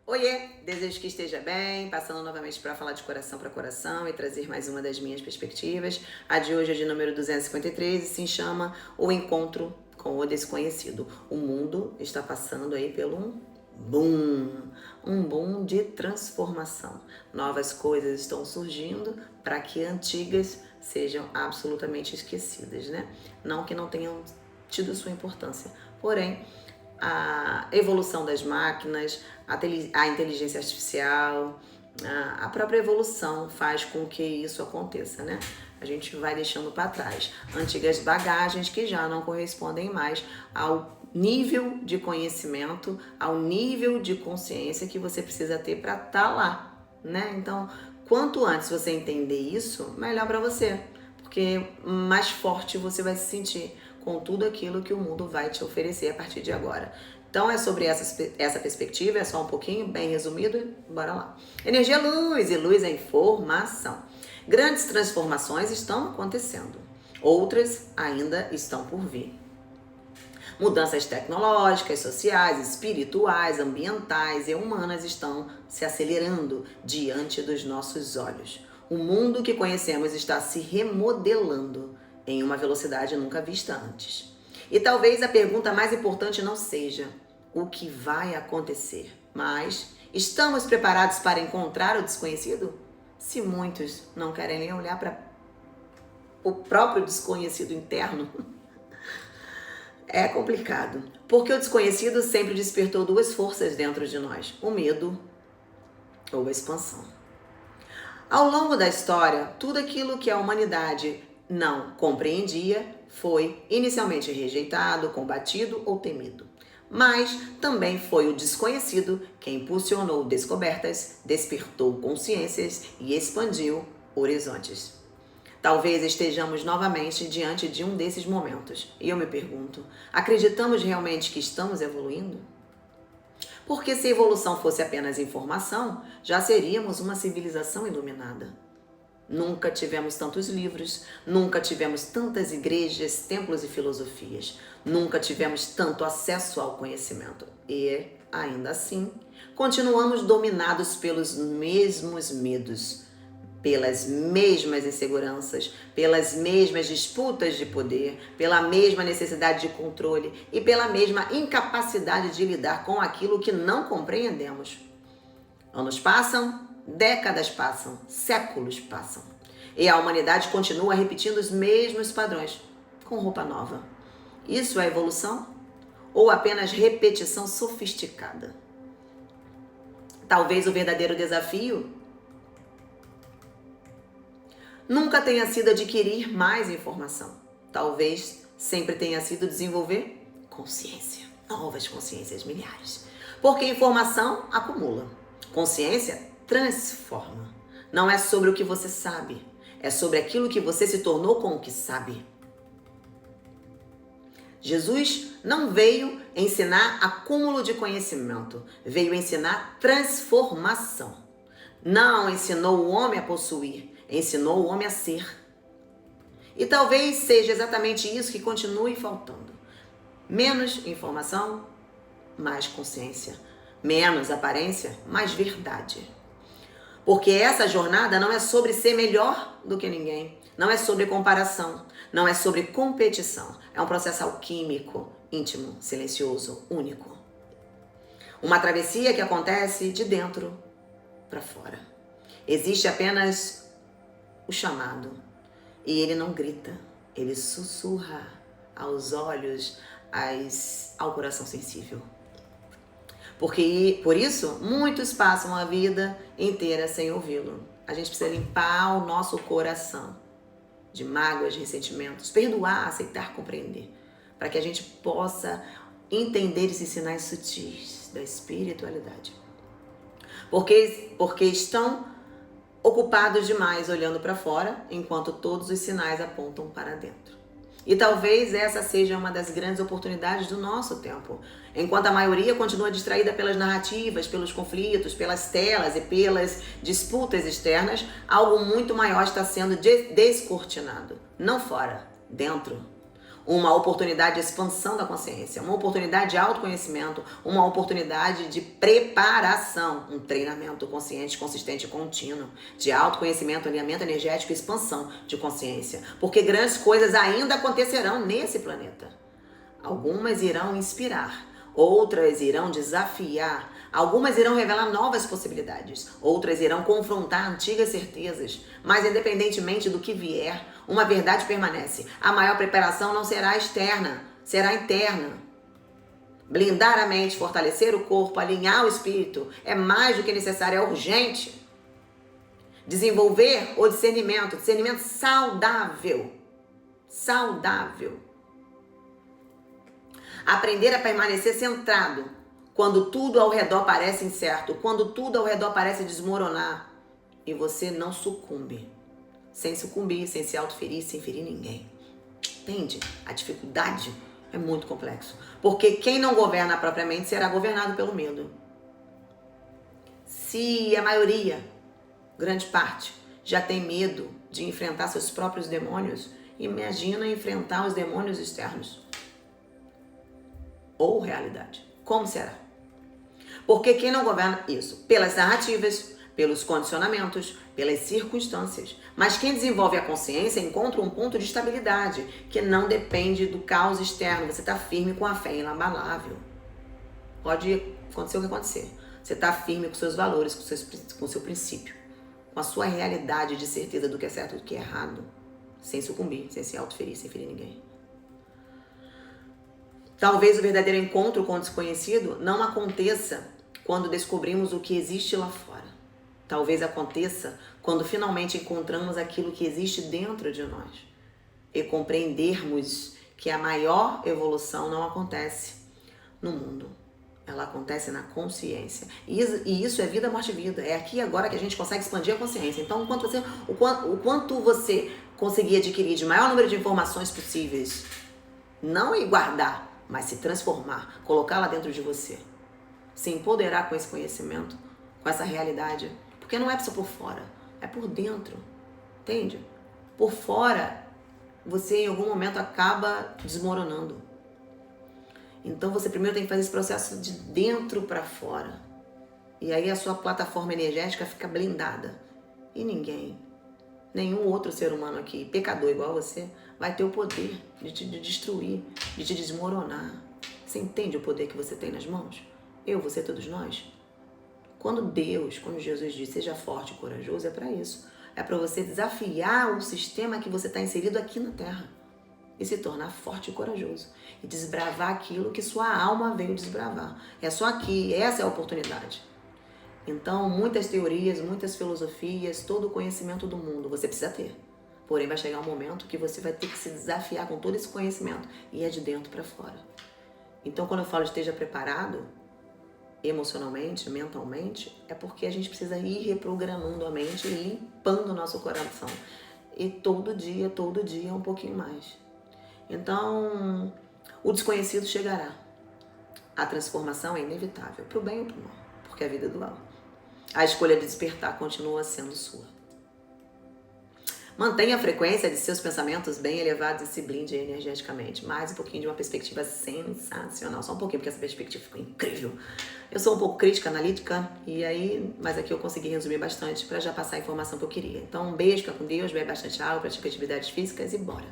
Oiê, desejo que esteja bem, passando novamente para falar de coração para coração e trazer mais uma das minhas perspectivas. A de hoje é de número 253 e se chama O Encontro com o Desconhecido. O mundo está passando aí pelo um boom de transformação. Novas coisas estão surgindo para que antigas sejam absolutamente esquecidas, né? Não que não tenham tido sua importância, porém a evolução das máquinas, a inteligência artificial, a própria evolução faz com que isso aconteça, né? A gente vai deixando para trás antigas bagagens que já não correspondem mais ao nível de conhecimento, ao nível de consciência que você precisa ter para estar lá, né? Então, quanto antes você entender isso, melhor para você, porque mais forte você vai se sentir com tudo aquilo que o mundo vai te oferecer a partir de agora. Então é sobre essa perspectiva, é só um pouquinho, bem resumido, bora lá. Energia é luz, e luz é informação. Grandes transformações estão acontecendo, outras ainda estão por vir. Mudanças tecnológicas, sociais, espirituais, ambientais e humanas estão se acelerando diante dos nossos olhos. O mundo que conhecemos está se remodelando em uma velocidade nunca vista antes. E talvez a pergunta mais importante não seja o que vai acontecer, mas estamos preparados para encontrar o desconhecido? Se muitos não querem nem olhar para o próprio desconhecido interno, é complicado, porque o desconhecido sempre despertou duas forças dentro de nós, o medo ou a expansão. Ao longo da história, tudo aquilo que a humanidade não compreendia foi inicialmente rejeitado, combatido ou temido. Mas também foi o desconhecido que impulsionou descobertas, despertou consciências e expandiu horizontes. Talvez estejamos novamente diante de um desses momentos. E eu me pergunto, acreditamos realmente que estamos evoluindo? Porque se a evolução fosse apenas informação, já seríamos uma civilização iluminada. Nunca tivemos tantos livros, nunca tivemos tantas igrejas, templos e filosofias. Nunca tivemos tanto acesso ao conhecimento. E, ainda assim, continuamos dominados pelos mesmos medos, pelas mesmas inseguranças, pelas mesmas disputas de poder, pela mesma necessidade de controle e pela mesma incapacidade de lidar com aquilo que não compreendemos. Anos passam, décadas passam, séculos passam. E a humanidade continua repetindo os mesmos padrões, com roupa nova. Isso é evolução? Ou apenas repetição sofisticada? Talvez o verdadeiro desafio nunca tenha sido adquirir mais informação. Talvez sempre tenha sido desenvolver consciência. Novas consciências, milhares. Porque informação acumula. Consciência transforma. Não é sobre o que você sabe, é sobre aquilo que você se tornou com o que sabe. Jesus não veio ensinar acúmulo de conhecimento, veio ensinar transformação. Não ensinou o homem a possuir, ensinou o homem a ser. E talvez seja exatamente isso que continue faltando. Menos informação, mais consciência. Menos aparência, mais verdade. Porque essa jornada não é sobre ser melhor do que ninguém. Não é sobre comparação. Não é sobre competição. É um processo alquímico, íntimo, silencioso, único. Uma travessia que acontece de dentro para fora. Existe apenas o chamado. E ele não grita. Ele sussurra aos olhos, ao coração sensível. Porque, por isso, muitos passam a vida inteira sem ouvi-lo. A gente precisa limpar o nosso coração de mágoas, ressentimentos, perdoar, aceitar, compreender, para que a gente possa entender esses sinais sutis da espiritualidade. Porque estão ocupados demais olhando para fora, enquanto todos os sinais apontam para dentro. E talvez essa seja uma das grandes oportunidades do nosso tempo. Enquanto a maioria continua distraída pelas narrativas, pelos conflitos, pelas telas e pelas disputas externas, algo muito maior está sendo descortinado. Não fora, dentro. uma oportunidade de expansão da consciência, uma oportunidade de autoconhecimento, uma oportunidade de preparação, um treinamento consciente, consistente e contínuo, de autoconhecimento, alinhamento energético e expansão de consciência. Porque grandes coisas ainda acontecerão nesse planeta. Algumas irão inspirar, outras irão desafiar, algumas irão revelar novas possibilidades, outras irão confrontar antigas certezas, mas independentemente do que vier, uma verdade permanece. A maior preparação não será externa, será interna. Blindar a mente, fortalecer o corpo, alinhar o espírito é mais do que necessário, é urgente. Desenvolver o discernimento saudável. Saudável. Aprender a permanecer centrado quando tudo ao redor parece incerto, quando tudo ao redor parece desmoronar e você não sucumbe. Sem sucumbir, sem se autoferir, sem ferir ninguém. Entende? A dificuldade é muito complexo. Porque quem não governa propriamente será governado pelo medo. Se a maioria, grande parte, já tem medo de enfrentar seus próprios demônios, imagina enfrentar os demônios externos. Ou realidade. Como será? Porque quem não governa isso? Pelas narrativas, pelos condicionamentos, pelas circunstâncias. Mas quem desenvolve a consciência encontra um ponto de estabilidade que não depende do caos externo. Você está firme com a fé inabalável. Pode acontecer o que acontecer. Você está firme com seus valores, com o seu princípio, com a sua realidade de certeza do que é certo e do que é errado, sem sucumbir, sem se autoferir, sem ferir ninguém. Talvez o verdadeiro encontro com o desconhecido não aconteça quando descobrimos o que existe lá fora. Talvez aconteça quando finalmente encontramos aquilo que existe dentro de nós e compreendermos que a maior evolução não acontece no mundo. Ela acontece na consciência. E isso é vida, morte e vida. É aqui e agora que a gente consegue expandir a consciência. Então, o quanto você conseguir adquirir de maior número de informações possíveis, não e guardar, mas se transformar, colocá-la dentro de você, se empoderar com esse conhecimento, com essa realidade, porque não é só por fora, é por dentro, entende? Por fora, você em algum momento acaba desmoronando. Então você primeiro tem que fazer esse processo de dentro para fora, e aí a sua plataforma energética fica blindada, e nenhum outro ser humano aqui, pecador igual você, vai ter o poder de te destruir, de te desmoronar. Você entende o poder que você tem nas mãos? Eu, você, todos nós. Quando Jesus diz, seja forte e corajoso, é para isso. É para você desafiar o sistema que você está inserido aqui na Terra e se tornar forte e corajoso. E desbravar aquilo que sua alma veio desbravar. É só aqui, essa é a oportunidade. Então, muitas teorias, muitas filosofias, todo o conhecimento do mundo você precisa ter. Porém, vai chegar um momento que você vai ter que se desafiar com todo esse conhecimento. E é de dentro para fora. Então, quando eu falo esteja preparado, emocionalmente, mentalmente, é porque a gente precisa ir reprogramando a mente e limpando o nosso coração. E todo dia um pouquinho mais. Então, o desconhecido chegará. A transformação é inevitável, para o bem ou para o mal, porque a vida é dual. A escolha de despertar continua sendo sua. Mantenha a frequência de seus pensamentos bem elevados e se blinde energeticamente. Mais um pouquinho de uma perspectiva sensacional. Só um pouquinho, porque essa perspectiva ficou incrível. Eu sou um pouco crítica, analítica, mas aqui eu consegui resumir bastante para já passar a informação que eu queria. Então, um beijo, fica com Deus, bebe bastante água, pratica atividades físicas e bora!